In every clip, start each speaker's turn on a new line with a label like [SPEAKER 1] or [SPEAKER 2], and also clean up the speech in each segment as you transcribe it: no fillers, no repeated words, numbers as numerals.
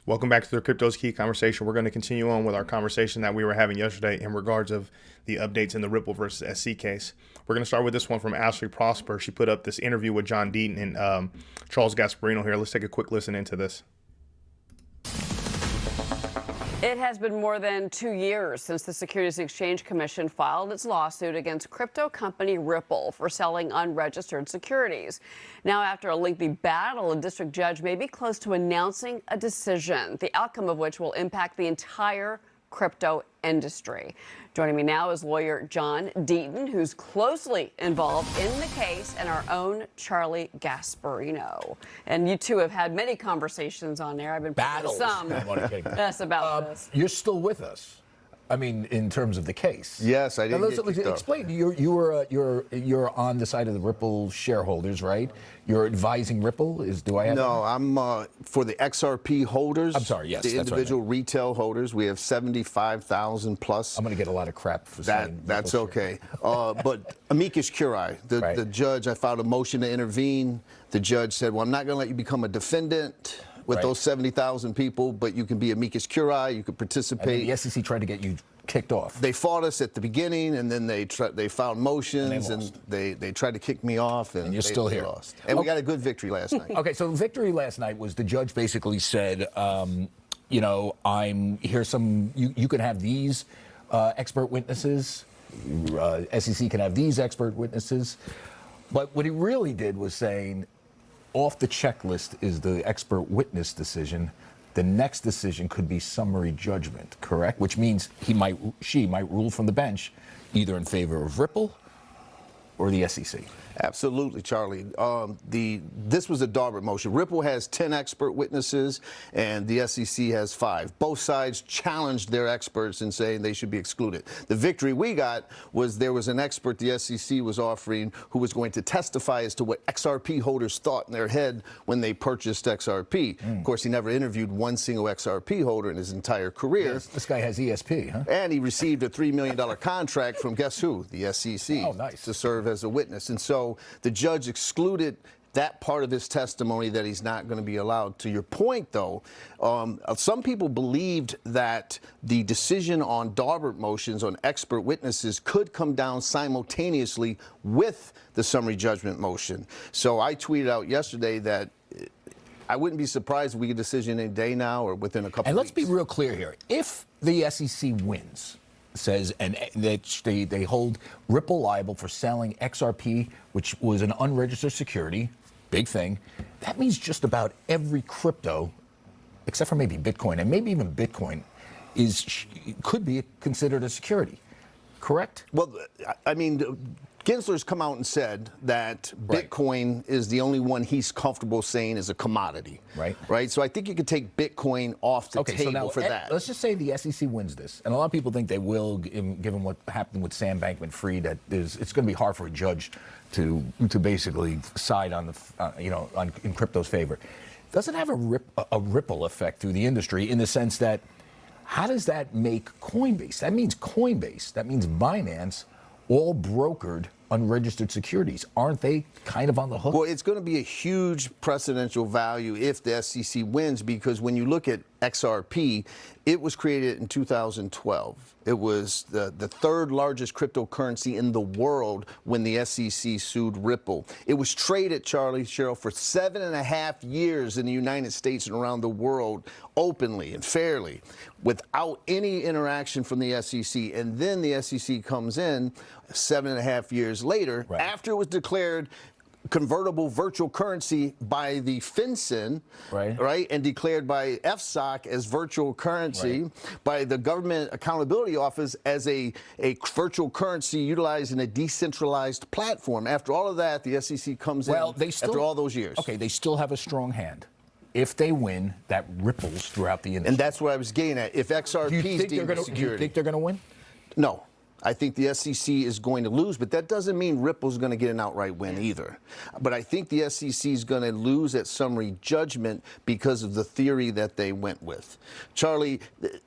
[SPEAKER 1] Welcome back to the Crypto's Key conversation. We're going to continue on with our conversation that we were having yesterday in regards of the updates in the Ripple versus SC case. We're going to start with this one from Ashley Prosper. She put up this interview with John Deaton and Charles Gasparino here. Let's take a quick listen into this.
[SPEAKER 2] It has been more than 2 years since the Securities and Exchange Commission filed its lawsuit against crypto company Ripple for selling unregistered securities. Now, after a lengthy battle, a district judge may be close to announcing a decision, the outcome of which will impact the entire crypto industry. Joining me now is lawyer John Deaton, who's closely involved in the case, and our own Charlie Gasparino. And you two have had many conversations on there. I've been
[SPEAKER 3] battles.
[SPEAKER 2] Some yes, about this.
[SPEAKER 3] You're still with us. I mean, in terms of the case.
[SPEAKER 4] Yes, I didn't
[SPEAKER 3] explain. You're on the side of the Ripple shareholders, right? You're advising Ripple.
[SPEAKER 4] No, I'm for the XRP holders.
[SPEAKER 3] I'm sorry. Yes,
[SPEAKER 4] the individual retail holders. We have 75,000 plus.
[SPEAKER 3] I'm going to get a lot of crap for saying
[SPEAKER 4] that's okay. But amicus curiae, the judge. I filed a motion to intervene. The judge said, "Well, I'm not going to let you become a defendant with those 70,000 people, but you can be amicus curiae, you could participate."
[SPEAKER 3] And the SEC tried to get you kicked off.
[SPEAKER 4] They fought us at the beginning, and then they filed motions, and they tried to kick me off, and
[SPEAKER 3] you're still here.
[SPEAKER 4] Lost. And we got a good victory last night.
[SPEAKER 3] Okay, so the victory last night was the judge basically said, you know, here's some, you can have these expert witnesses, SEC can have these expert witnesses, but what he really did was saying, off the checklist is the expert witness decision. The next decision could be summary judgment, correct? Which means she might rule from the bench either in favor of Ripple or the SEC.
[SPEAKER 4] Absolutely, Charlie. This was a Darbert motion. Ripple has 10 expert witnesses, and the SEC has 5. Both sides challenged their experts in saying they should be excluded. The victory we got was there was an expert the SEC was offering who was going to testify as to what XRP holders thought in their head when they purchased XRP. Of course, he never interviewed one single XRP holder in his entire career.
[SPEAKER 3] Yes, this guy has ESP, huh?
[SPEAKER 4] And he received a $3 million contract from, guess who? The SEC.
[SPEAKER 3] Oh, nice.
[SPEAKER 4] To serve as a witness. And so the judge excluded that part of his testimony that he's not going to be allowed. To your point, though, some people believed that the decision on Darbert motions on expert witnesses could come down simultaneously with the summary judgment motion. So I tweeted out yesterday that I wouldn't be surprised if we get a decision any day now or within a couple of weeks.
[SPEAKER 3] And let's be real clear here. If the SEC wins, says, and they hold Ripple liable for selling XRP, which was an unregistered security, big thing, that means just about every crypto, except for maybe Bitcoin, and maybe even Bitcoin, could be considered a security, correct?
[SPEAKER 4] Well, I mean, Gensler's come out and said that Bitcoin is the only one he's comfortable saying is a commodity. Right. So I think you could take Bitcoin off the table
[SPEAKER 3] so now,
[SPEAKER 4] for that.
[SPEAKER 3] Let's just say the SEC wins this, and a lot of people think they will, given what happened with Sam Bankman-Fried. That it's going to be hard for a judge to basically side on in crypto's favor. Does it have a ripple effect through the industry in the sense that how does that make Coinbase? That means Coinbase. That means Binance. All brokered unregistered securities. Aren't they kind of on the hook?
[SPEAKER 4] Well, it's going to be a huge precedential value if the SEC wins, because when you look at XRP, it was created in 2012. It was the third largest cryptocurrency in the world when the SEC sued Ripple. It was traded, Charlie, Cheryl, for 7.5 years in the United States and around the world openly and fairly without any interaction from the SEC. And then the SEC comes in 7.5 years later after it was declared convertible virtual currency by the FinCEN, and declared by FSOC as virtual currency, by the Government Accountability Office as a virtual currency utilizing a decentralized platform. After all of that, the SEC comes in after all those years.
[SPEAKER 3] Okay, they still have a strong hand. If they win, that ripples throughout the industry.
[SPEAKER 4] And that's what I was getting at. If XRP is deemed a security.
[SPEAKER 3] Do you think they're going to win?
[SPEAKER 4] No. I think the SEC is going to lose, but that doesn't mean Ripple's going to get an outright win either. But I think the SEC is going to lose at summary judgment because of the theory that they went with. Charlie,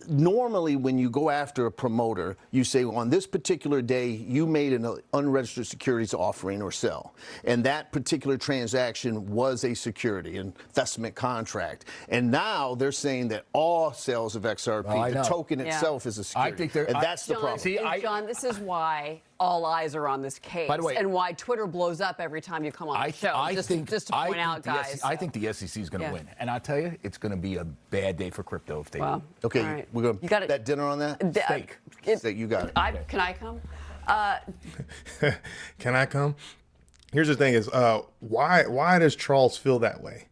[SPEAKER 4] normally when you go after a promoter, you say, well, on this particular day, you made an unregistered securities offering or sell. And that particular transaction was a security, an investment contract. And now they're saying that all sales of XRP, the token itself is a security.
[SPEAKER 3] I think
[SPEAKER 4] and that's the problem.
[SPEAKER 3] See,
[SPEAKER 2] John, this is why all eyes are on this case,
[SPEAKER 3] by the way,
[SPEAKER 2] and why Twitter blows up every time you come on the show. Just to point out, guys.
[SPEAKER 3] I think the SEC is going to win, and I'll tell you, it's going to be a bad day for crypto if they win.
[SPEAKER 4] Okay,
[SPEAKER 2] right.
[SPEAKER 4] we're going to put that dinner on that?
[SPEAKER 3] Steak.
[SPEAKER 4] Steak, you got it.
[SPEAKER 2] Can I come?
[SPEAKER 1] Can I come? Here's the thing: is why does Charles feel that way?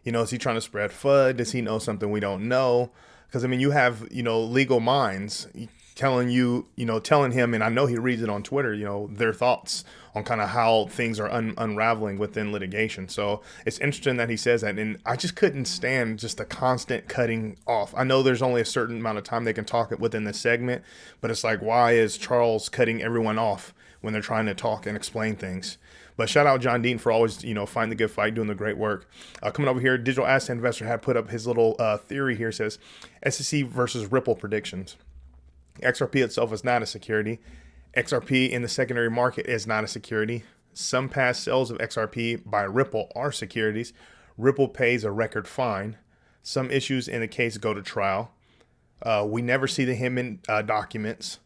[SPEAKER 1] Is he trying to spread FUD? Does he know something we don't know? Because I mean, you have legal minds telling telling him, and I know he reads it on Twitter, their thoughts on kind of how things are unraveling within litigation. So it's interesting that he says that, and I just couldn't stand just the constant cutting off. I know there's only a certain amount of time they can talk within this segment, but it's like, why is Charles cutting everyone off when they're trying to talk and explain things? But shout out John Dean for always, fighting the good fight, doing the great work. Coming over here, Digital Asset Investor had put up his little theory here. Says SEC versus Ripple predictions. XRP itself is not a security. XRP in the secondary market is not a security. Some past sales of XRP by Ripple are securities. Ripple pays a record fine. Some issues in the case go to trial. We never see the Hinman documents.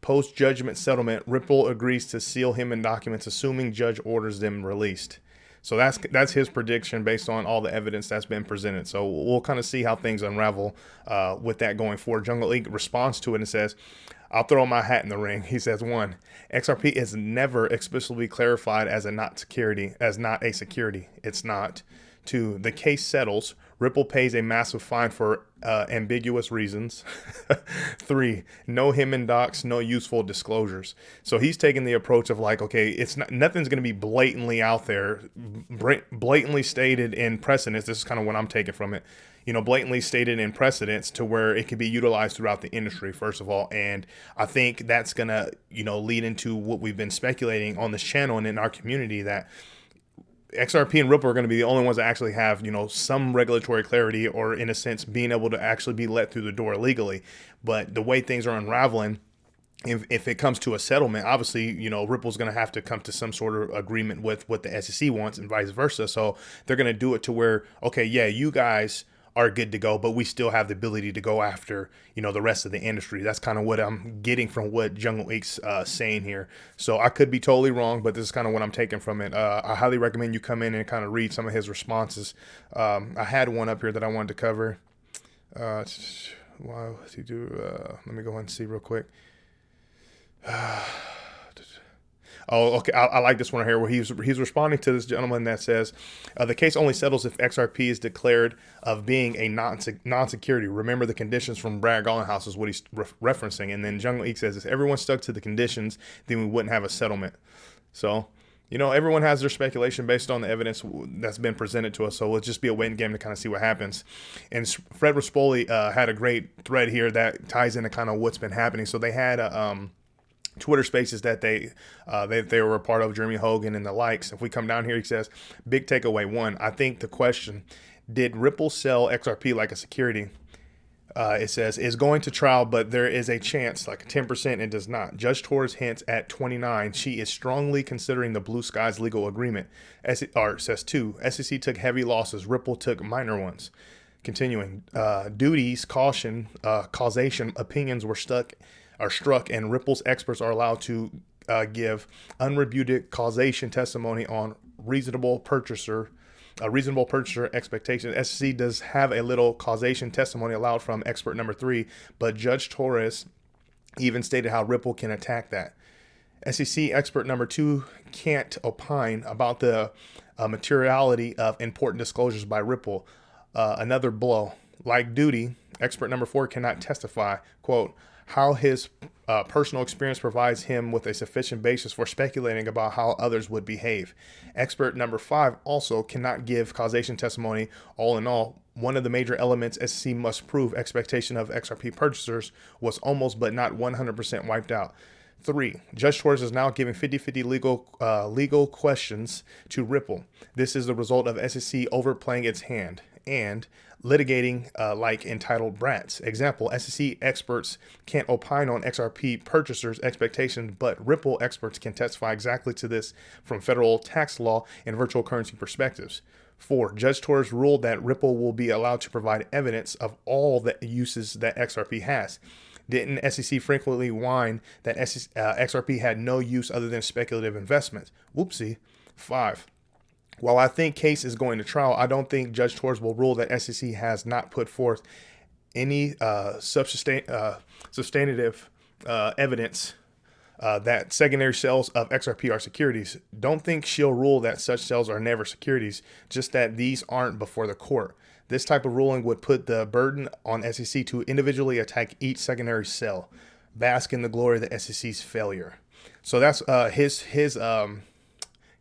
[SPEAKER 1] Post-judgment settlement, Ripple agrees to seal Hinman documents, assuming judge orders them released. So that's his prediction based on all the evidence that's been presented. So we'll kind of see how things unravel with that going forward. Jungle League responds to it and says, I'll throw my hat in the ring. He says, 1, XRP is never explicitly clarified as not a security. It's not. 2, the case settles. Ripple pays a massive fine for ambiguous reasons. 3, no Hinman docs, no useful disclosures. So he's taking the approach of like, okay, nothing's going to be blatantly out there, blatantly stated in precedents. This is kind of what I'm taking from it. Blatantly stated in precedents to where it can be utilized throughout the industry, first of all. And I think that's going to, lead into what we've been speculating on this channel and in our community, that XRP and Ripple are going to be the only ones that actually have, some regulatory clarity, or in a sense being able to actually be let through the door legally. But the way things are unraveling, if it comes to a settlement, obviously, Ripple's going to have to come to some sort of agreement with what the SEC wants and vice versa. So they're going to do it to where, okay, yeah, you guys are good to go, but we still have the ability to go after, the rest of the industry. That's kind of what I'm getting from what Jungle Week's saying here. So I could be totally wrong, but this is kind of what I'm taking from it. I highly recommend you come in and kind of read some of his responses. I had one up here that I wanted to cover. Let me go ahead and see real quick. Oh, okay. I like this one right here where he's responding to this gentleman that says, the case only settles if XRP is declared of being a non-security. Remember the conditions from Brad Garlinghouse is what he's referencing. And then Jungle Eek says, if everyone stuck to the conditions, then we wouldn't have a settlement. So, everyone has their speculation based on the evidence that's been presented to us. So let's just be a waiting game to kind of see what happens. And Fred Raspoli had a great thread here that ties into kind of what's been happening. So they had Twitter Spaces that they were a part of, Jeremy Hogan and the likes. If we come down here, he says, big takeaway 1. I think the question, did Ripple sell XRP like a security? It says, is going to trial, but there is a chance, like 10% it does not. Judge Torres hints at 29. She is strongly considering the Blue Skies legal agreement. Says 2, SEC took heavy losses. Ripple took minor ones. Continuing, duties, caution, causation, opinions are struck, and Ripple's experts are allowed to give unrefuted causation testimony on reasonable purchaser expectation. SEC does have a little causation testimony allowed from expert number 3, but Judge Torres even stated how Ripple can attack that. SEC expert number 2 can't opine about the materiality of important disclosures by Ripple. Another blow. Like duty, expert number 4 cannot testify, quote, how his personal experience provides him with a sufficient basis for speculating about how others would behave. Expert number 5 also cannot give causation testimony. All in all, one of the major elements SEC must prove expectation of XRP purchasers was almost but not 100% wiped out. 3, Judge Torres is now giving 50-50 legal questions to Ripple. This is the result of SEC overplaying its hand and litigating like entitled brats. Example, SEC experts can't opine on XRP purchasers' expectations, but Ripple experts can testify exactly to this from federal tax law and virtual currency perspectives. 4, Judge Torres ruled that Ripple will be allowed to provide evidence of all the uses that XRP has. Didn't SEC frequently whine that XRP had no use other than speculative investments? Whoopsie. 5, while I think case is going to trial, I don't think Judge Torres will rule that SEC has not put forth any substantive evidence that secondary sales of XRP are securities. Don't think she'll rule that such sales are never securities, just that these aren't before the court. This type of ruling would put the burden on SEC to individually attack each secondary sale, bask in the glory of the SEC's failure. So that's his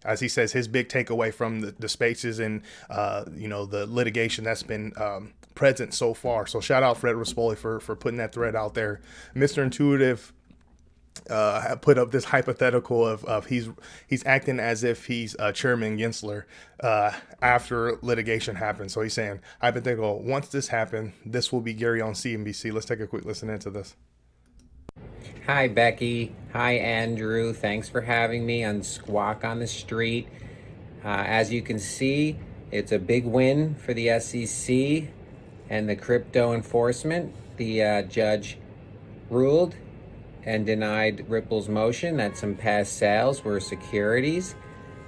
[SPEAKER 1] as he says, his big takeaway from the spaces and the litigation that's been present so far. So shout out Fred Rispoli for putting that thread out there. Mr. Intuitive put up this hypothetical of he's acting as if he's Chairman Gensler after litigation happened. So he's saying, hypothetical, once this happened, this will be Gary on CNBC. Let's take a quick listen into this.
[SPEAKER 5] Hi, Becky. Hi, Andrew. Thanks for having me on Squawk on the Street. As you can see, it's a big win for the SEC and the crypto enforcement. The judge ruled and denied Ripple's motion that some past sales were securities.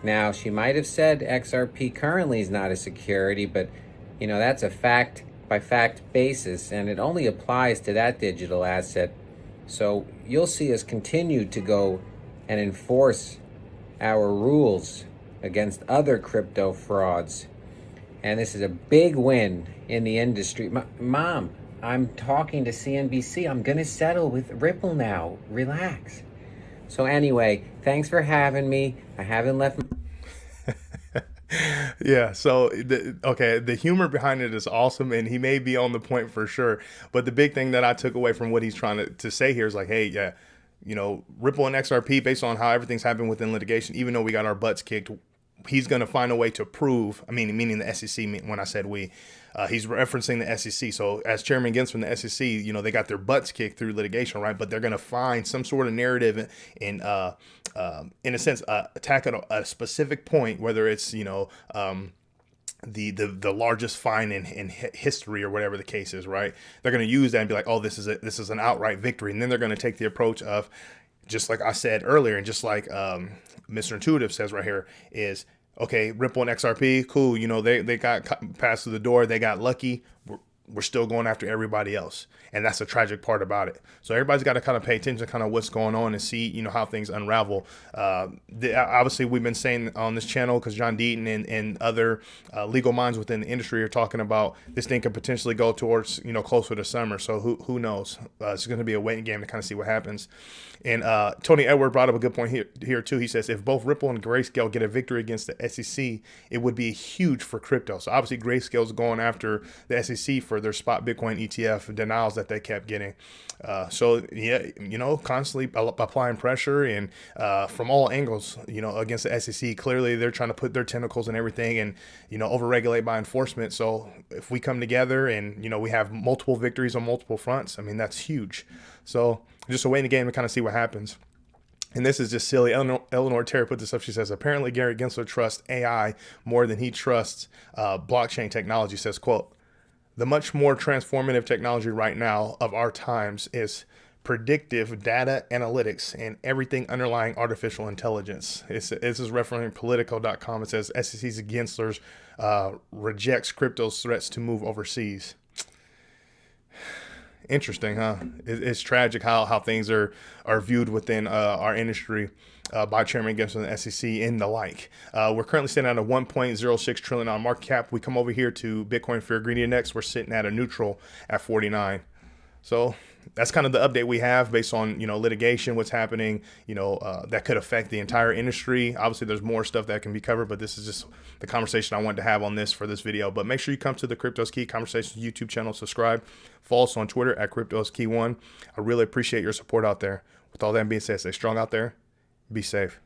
[SPEAKER 5] Now, she might have said XRP currently is not a security, but that's a fact by fact basis, and it only applies to that digital asset. So you'll see us continue to go and enforce our rules against other crypto frauds. And this is a big win in the industry. Mom, I'm talking to CNBC. I'm going to settle with Ripple now. Relax. So anyway, thanks for having me. I haven't left...
[SPEAKER 1] Yeah, so the humor behind it is awesome, and he may be on the point for sure. But the big thing that I took away from what he's trying to say here is like, hey, yeah, Ripple and XRP, based on how everything's happened within litigation, even though we got our butts kicked, he's going to find a way to prove, meaning the SEC, when I said we, he's referencing the SEC. So as Chairman Gensler from the SEC, they got their butts kicked through litigation, right? But they're going to find some sort of narrative in a sense, attack at a specific point, whether it's, the largest fine in history or whatever the case is, right? They're going to use that and be like, oh, this is an outright victory. And then they're going to take the approach of, just like I said earlier, and just like Mr. Intuitive says right here, is, okay, Ripple and XRP, cool. They got passed through the door. They got lucky. We're still going after everybody else. And that's the tragic part about it. So everybody's got to kind of pay attention to kind of what's going on and see, how things unravel. Obviously, we've been saying on this channel, because John Deaton and other legal minds within the industry are talking about this thing could potentially go towards, closer to summer. So who knows? It's going to be a waiting game to kind of see what happens. And Tony Edward brought up a good point here too. He says, if both Ripple and Grayscale get a victory against the SEC, it would be huge for crypto. So obviously Grayscale's going after the SEC for their spot Bitcoin ETF denials that they kept getting. So yeah, constantly applying pressure and from all angles, against the SEC. Clearly they're trying to put their tentacles in everything and, overregulate by enforcement. So if we come together and, we have multiple victories on multiple fronts, that's huge. So just a waiting game to kind of see what happens. And this is just silly. Eleanor Terry put this up. She says, apparently Gary Gensler trusts AI more than he trusts blockchain technology. Says, quote, the much more transformative technology right now of our times is predictive data analytics and everything underlying artificial intelligence. This is referencing Politico.com. It says SEC's Gensler rejects crypto's threats to move overseas. Interesting, huh? It's tragic how things are viewed within our industry by Chairman Gensler and the SEC and the like. We're currently sitting at a $1.06 trillion market cap. We come over here to Bitcoin Fear Greed Index. We're sitting at a neutral at 49. So that's kind of the update we have based on, litigation, what's happening, that could affect the entire industry. Obviously, there's more stuff that can be covered, but this is just the conversation I wanted to have on this for this video. But make sure you come to the Crypto's Key Conversations YouTube channel, subscribe, follow us on Twitter at Crypto's Key 1. I really appreciate your support out there. With all that being said, stay strong out there. Be safe.